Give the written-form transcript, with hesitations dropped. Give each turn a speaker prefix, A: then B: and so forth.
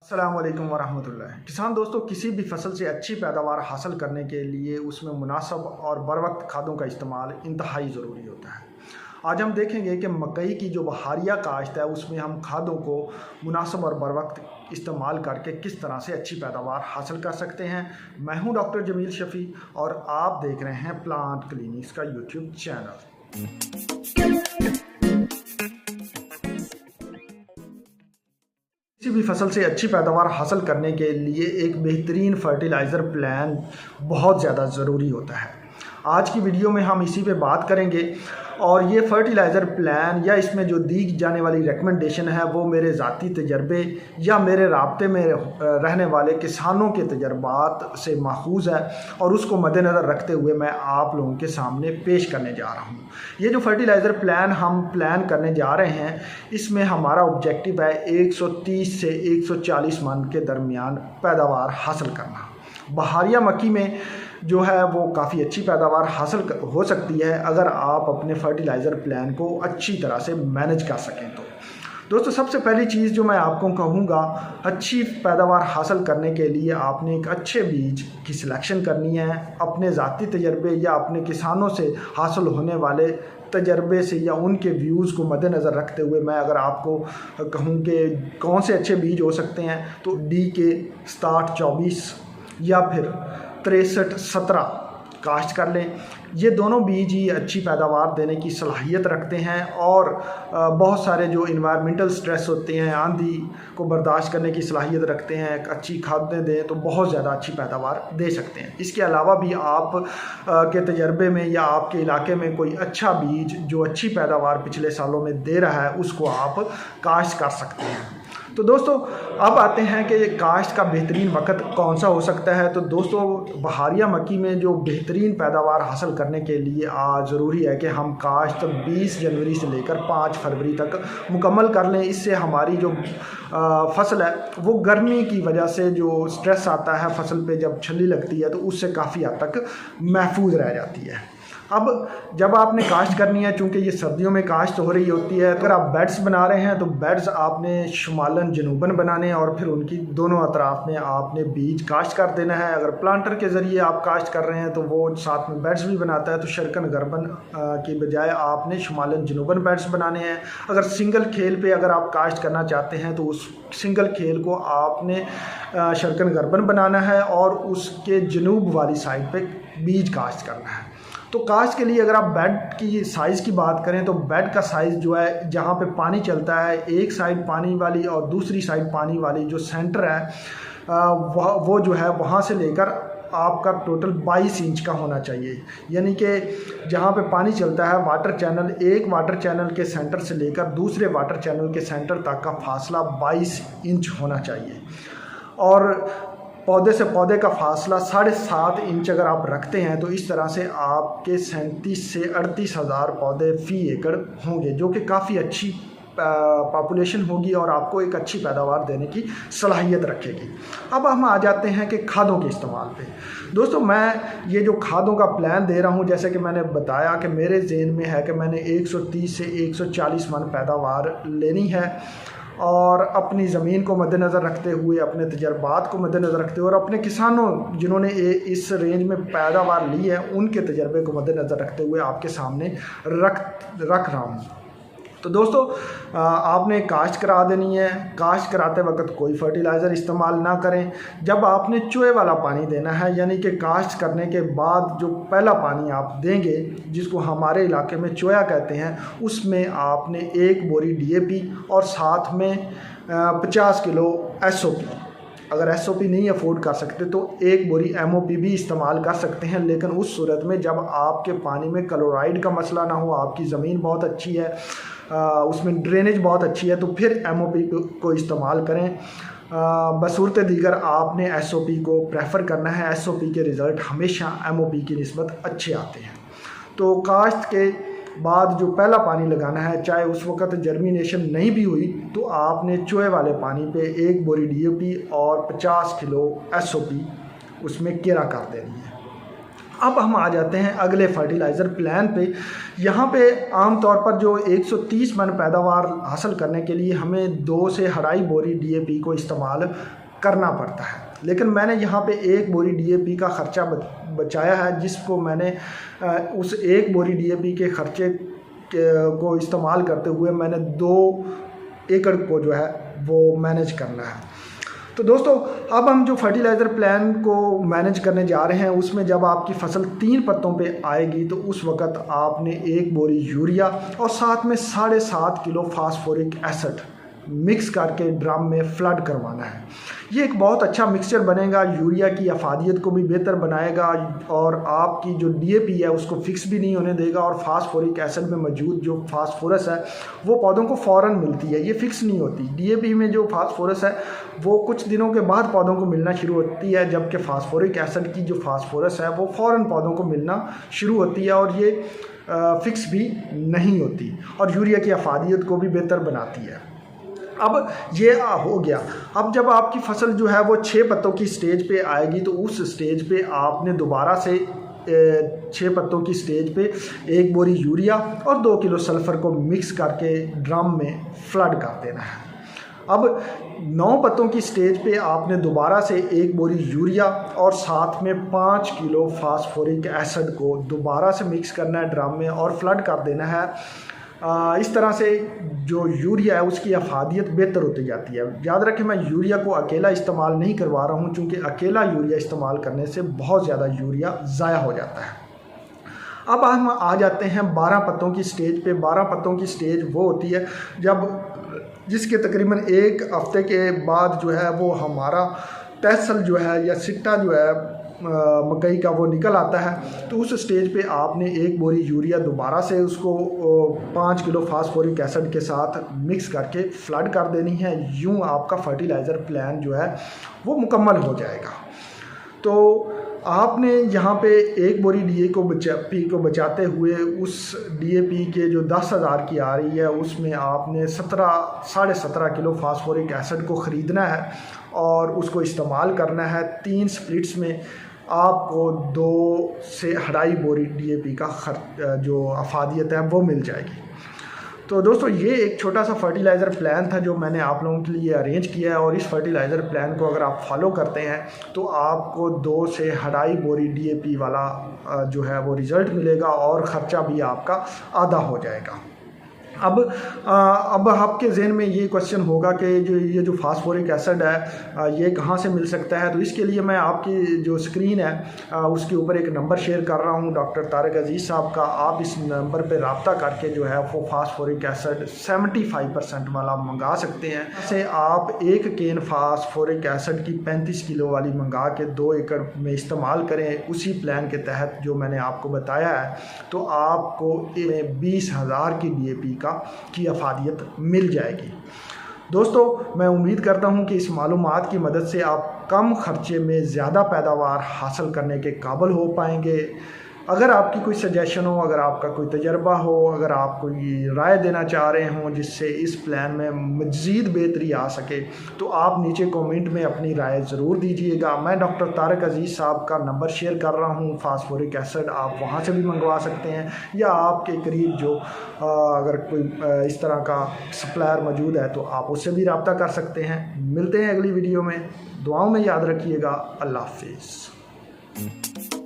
A: अस्सलाम वालेकुम वरहमतुल्लाह। किसान दोस्तों, किसी भी फसल से अच्छी पैदावार हासिल करने के लिए उसमें मुनासिब और बर वक्त खादों का इस्तेमाल इंतहाई ज़रूरी होता है। आज हम देखेंगे कि मकई की जो बहारिया काश्त है उसमें हम खादों को मुनासिब और बर वक्त इस्तेमाल करके किस तरह से अच्छी पैदावार हासिल कर सकते हैं। मैं हूं डॉक्टर जमील शफ़ी और आप देख रहे हैं प्लांट क्लिनिक्स का यूट्यूब चैनल। किसी भी फसल से अच्छी पैदावार हासिल करने के लिए एक बेहतरीन फर्टिलाइज़र प्लान बहुत ज़्यादा ज़रूरी होता है। आज की वीडियो में हम इसी पे बात करेंगे और ये फर्टिलाइज़र प्लान या इसमें जो दी जाने वाली रिकमेंडेशन है वो मेरे ज़ाती तजर्बे या मेरे राब्ते में रहने वाले किसानों के तजर्बात से माखूज़ है और उसको मद्देनज़र रखते हुए मैं आप लोगों के सामने पेश करने जा रहा हूँ। ये जो फर्टिलाइज़र प्लान हम प्लान करने जा रहे हैं इसमें हमारा ऑब्जेक्टिव है 130 से 140 मन के दरमियान पैदावार हासिल करना। बहारिया मक्की में जो है वो काफ़ी अच्छी पैदावार हासिल हो सकती है अगर आप अपने फर्टिलाइज़र प्लान को अच्छी तरह से मैनेज कर सकें। तो दोस्तों, सबसे पहली चीज़ जो मैं आपको कहूँगा, अच्छी पैदावार हासिल करने के लिए आपने एक अच्छे बीज की सिलेक्शन करनी है। अपने ज़ाती तजर्बे या अपने किसानों से हासिल होने वाले तजर्बे से या उनके व्यूज़ को मद्देनज़र रखते हुए मैं अगर आपको कहूँ कि कौन से अच्छे बीज हो सकते हैं तो DK 6724 या फिर 6317 काश्त कर लें। ये दोनों बीज ही अच्छी पैदावार देने की सलाहियत रखते हैं और बहुत सारे जो इन्वायरमेंटल स्ट्रेस होते हैं, आंधी को बर्दाश्त करने की सलाहियत रखते हैं। अच्छी खादें दें तो बहुत ज़्यादा अच्छी पैदावार दे सकते हैं। इसके अलावा भी आप के तजर्बे में या आपके इलाके में कोई अच्छा बीज जो अच्छी पैदावार पिछले सालों में दे रहा है उसको आप काश्त कर सकते हैं। तो दोस्तों, अब आते हैं कि काश्त का बेहतरीन वक्त कौन सा हो सकता है। तो दोस्तों, बहारिया मक्की में जो बेहतरीन पैदावार हासिल करने के लिए ज़रूरी है कि हम काश्त 20 जनवरी से लेकर 5 फरवरी तक मुकम्मल कर लें। इससे हमारी जो फसल है वो गर्मी की वजह से जो स्ट्रेस आता है फसल पे जब छल्ली लगती है तो उससे काफ़ी हद तक महफूज रह जाती है। अब जब आपने काश्त करनी है, चूँकि ये सर्दियों में काश्त हो रही होती है, अगर आप बेड्स बना रहे हैं तो बेड्स आपने शुमालन जनूबन बनाने और फिर उनकी दोनों अतराफ में आपने बीज काश्त कर देना है। अगर प्लांटर के ज़रिए आप काश्त कर रहे हैं तो वो साथ में बेड्स भी बनाता है, तो शर्कन गरबन की बजाय आपने शुमालन जनूबन बेड्स बनाने हैं। अगर सिंगल खेल पे अगर आप काश्त करना चाहते हैं तो उस सिंगल खेल को आपने शर्कन गरबन बनाना है और उसके जनूब वाली साइड पे बीज काश्त करना है। तो काश्त के लिए अगर आप बेड की साइज़ की बात करें तो बेड का साइज़ जो है, जहाँ पे पानी चलता है, एक साइड पानी वाली और दूसरी साइड पानी वाली जो सेंटर है वो जो है वहाँ से लेकर आपका टोटल 22 इंच का होना चाहिए। यानी कि जहाँ पे पानी चलता है वाटर चैनल, एक वाटर चैनल के सेंटर से लेकर दूसरे वाटर चैनल के सेंटर तक का फासला 22 इंच होना चाहिए। और पौधे से पौधे का फासला 7.5 इंच अगर आप रखते हैं तो इस तरह से आपके 37 से 38 हज़ार पौधे फ़ी एकड़ होंगे, जो कि काफ़ी अच्छी पॉपुलेशन होगी और आपको एक अच्छी पैदावार देने की सलाहियत रखेगी। अब हम आ जाते हैं कि खादों के इस्तेमाल पे। दोस्तों, मैं ये जो खादों का प्लान दे रहा हूँ, जैसे कि मैंने बताया कि मेरे ज़हन में है कि मैंने 130 से 140 मन पैदावार लेनी है और अपनी ज़मीन को मद्देनज़र रखते हुए, अपने तजर्बात को मद्देनज़र रखते हुए और अपने किसानों जिन्होंने इस रेंज में पैदावार ली है उनके तजर्बे को मद्देनज़र रखते हुए आपके सामने रख रहा हूँ। तो दोस्तों, आपने काश्त करा देनी है। काश्त कराते वक्त कोई फर्टिलाइज़र इस्तेमाल ना करें। जब आपने चोए वाला पानी देना है, यानी कि काश्त करने के बाद जो पहला पानी आप देंगे, जिसको हमारे इलाके में चोया कहते हैं, उसमें आपने 1 बोरी DAP और साथ में 50 किलो SOP। अगर SOP नहीं अफोर्ड कर सकते तो 1 बोरी MOP भी इस्तेमाल कर सकते हैं, लेकिन उस सूरत में जब आपके पानी में क्लोराइड का मसला ना हो, आपकी ज़मीन बहुत अच्छी है, उसमें ड्रेनेज बहुत अच्छी है, तो फिर MOP को इस्तेमाल करें। बसूरत दीगर आपने SOP को प्रेफर करना है। SOP के रिज़ल्ट हमेशा MOP की निस्बत अच्छे आते हैं। तो काश्त के बाद जो पहला पानी लगाना है, चाहे उस वक़्त जर्मिनेशन नहीं भी हुई, तो आपने चोए वाले पानी पे 1 बोरी DAP और 50 किलो SOP उसमें केरा कर देनी है। अब हम आ जाते हैं अगले फर्टिलाइज़र प्लान पे। यहाँ पे आमतौर पर जो 130 मन पैदावार हासिल करने के लिए हमें 2 से 2.5 बोरी DAP को इस्तेमाल करना पड़ता है, लेकिन मैंने यहाँ पे 1 बोरी DAP का ख़र्चा बचाया है, जिसको मैंने उस 1 बोरी DAP के ख़र्चे को इस्तेमाल करते हुए मैंने 2 एकड़ को जो है वो मैनेज करना है। तो दोस्तों, अब हम जो फर्टिलाइज़र प्लान को मैनेज करने जा रहे हैं उसमें जब आपकी फसल 3 पत्तों पे आएगी तो उस वक़्त आपने 1 बोरी यूरिया और साथ में 7.5 किलो फास्फोरिक एसिड मिक्स करके ड्रम में फ्लड करवाना है। ये एक बहुत अच्छा मिक्सचर बनेगा, यूरिया की अफादियत को भी बेहतर बनाएगा और आपकी जो DAP है उसको फिक्स भी नहीं होने देगा, और फास्फोरिक एसिड में मौजूद जो फास्फोरस है वो पौधों को फ़ौरन मिलती है, ये फिक्स नहीं होती। DAP में जो फास्फोरस है वो कुछ दिनों के बाद पौधों को मिलना शुरू होती है, जबकि फास्फोरिक एसिड की जो फास्फोरस है वो फ़ौरन पौधों को मिलना शुरू होती है और ये फिक्स भी नहीं होती, और यूरिया की अफादियत को भी बेहतर बनाती है। अब ये हो गया। अब जब आपकी फसल जो है वो 6 पत्तों की स्टेज पे आएगी तो उस स्टेज पे आपने दोबारा से 6 पत्तों की स्टेज पे 1 बोरी यूरिया और 2 किलो सल्फ़र को मिक्स करके ड्रम में फ्लड कर देना है। अब 9 पत्तों की स्टेज पे आपने दोबारा से 1 बोरी यूरिया और साथ में 5 किलो फास्फोरिक एसिड को दोबारा से मिक्स करना है ड्रम में और फ्लड कर देना है। इस तरह से जो यूरिया है उसकी अफादियत बेहतर होती जाती है। याद रखें, मैं यूरिया को अकेला इस्तेमाल नहीं करवा रहा हूँ, क्योंकि अकेला यूरिया इस्तेमाल करने से बहुत ज़्यादा यूरिया ज़ाया हो जाता है। अब हम आ जाते हैं 12 पत्तों की स्टेज पे। 12 पत्तों की स्टेज वो होती है जिसके तकरीबन 1 हफ्ते के बाद जो है वो हमारा टैसल जो है या सिट्टा जो है मकई का वो निकल आता है। तो उस स्टेज पे आपने 1 बोरी यूरिया दोबारा से उसको 5 किलो फास्फोरिक एसिड के साथ मिक्स करके फ्लड कर देनी है। यूँ आपका फर्टिलाइज़र प्लान जो है वो मुकम्मल हो जाएगा। तो आपने यहाँ पे 1 बोरी DAP को बचाते हुए उस DAP के जो 10,000 की आ रही है उसमें आपने 17.5 किलो फास्फोरिक एसिड को ख़रीदना है और उसको इस्तेमाल करना है। 3 स्प्लिट्स में आपको 2 से 2.5 बोरी DAP का जो अफादियत है वो मिल जाएगी। तो दोस्तों, ये एक छोटा सा फर्टिलाइज़र प्लान था जो मैंने आप लोगों के लिए अरेंज किया है, और इस फर्टिलाइज़र प्लान को अगर आप फॉलो करते हैं तो आपको 2 से 2.5 बोरी DAP वाला जो है वो रिज़ल्ट मिलेगा और ख़र्चा भी आपका आधा हो जाएगा। अब आपके ज़हन में ये क्वेश्चन होगा कि ये जो फास्फोरिक एसिड है ये कहाँ से मिल सकता है। तो इसके लिए मैं आपकी जो स्क्रीन है उसके ऊपर एक नंबर शेयर कर रहा हूँ डॉक्टर तारिक अजीज़ साहब का। आप इस नंबर पे रब्ता करके जो है वो फास्फोरिक एसिड 75% वाला मंगा सकते हैं। से आप 1 केन फास्फोरिक एसिड की 35 किलो वाली मंगा के 2 एकड़ में इस्तेमाल करें उसी प्लान के तहत जो मैंने आपको बताया है, तो आपको 20,000 की DAP की अफादियत मिल जाएगी। दोस्तों, मैं उम्मीद करता हूं कि इस मालूमात की मदद से आप कम खर्चे में ज़्यादा पैदावार हासिल करने के काबिल हो पाएंगे। अगर आपकी कोई सजेशन हो, अगर आपका कोई तजर्बा हो, अगर आप कोई राय देना चाह रहे हों जिससे इस प्लान में मज़ीद बेहतरी आ सके, तो आप नीचे कमेंट में अपनी राय ज़रूर दीजिएगा। मैं डॉक्टर तारिक अजीज़ साहब का नंबर शेयर कर रहा हूं फास्फोरिक एसिड, आप वहां से भी मंगवा सकते हैं, या आपके करीब जो अगर कोई इस तरह का सप्लायर मौजूद है तो आप उससे भी रब्ता कर सकते हैं। मिलते हैं अगली वीडियो में। दुआओं में याद रखिएगा। अल्लाह हाफिज़।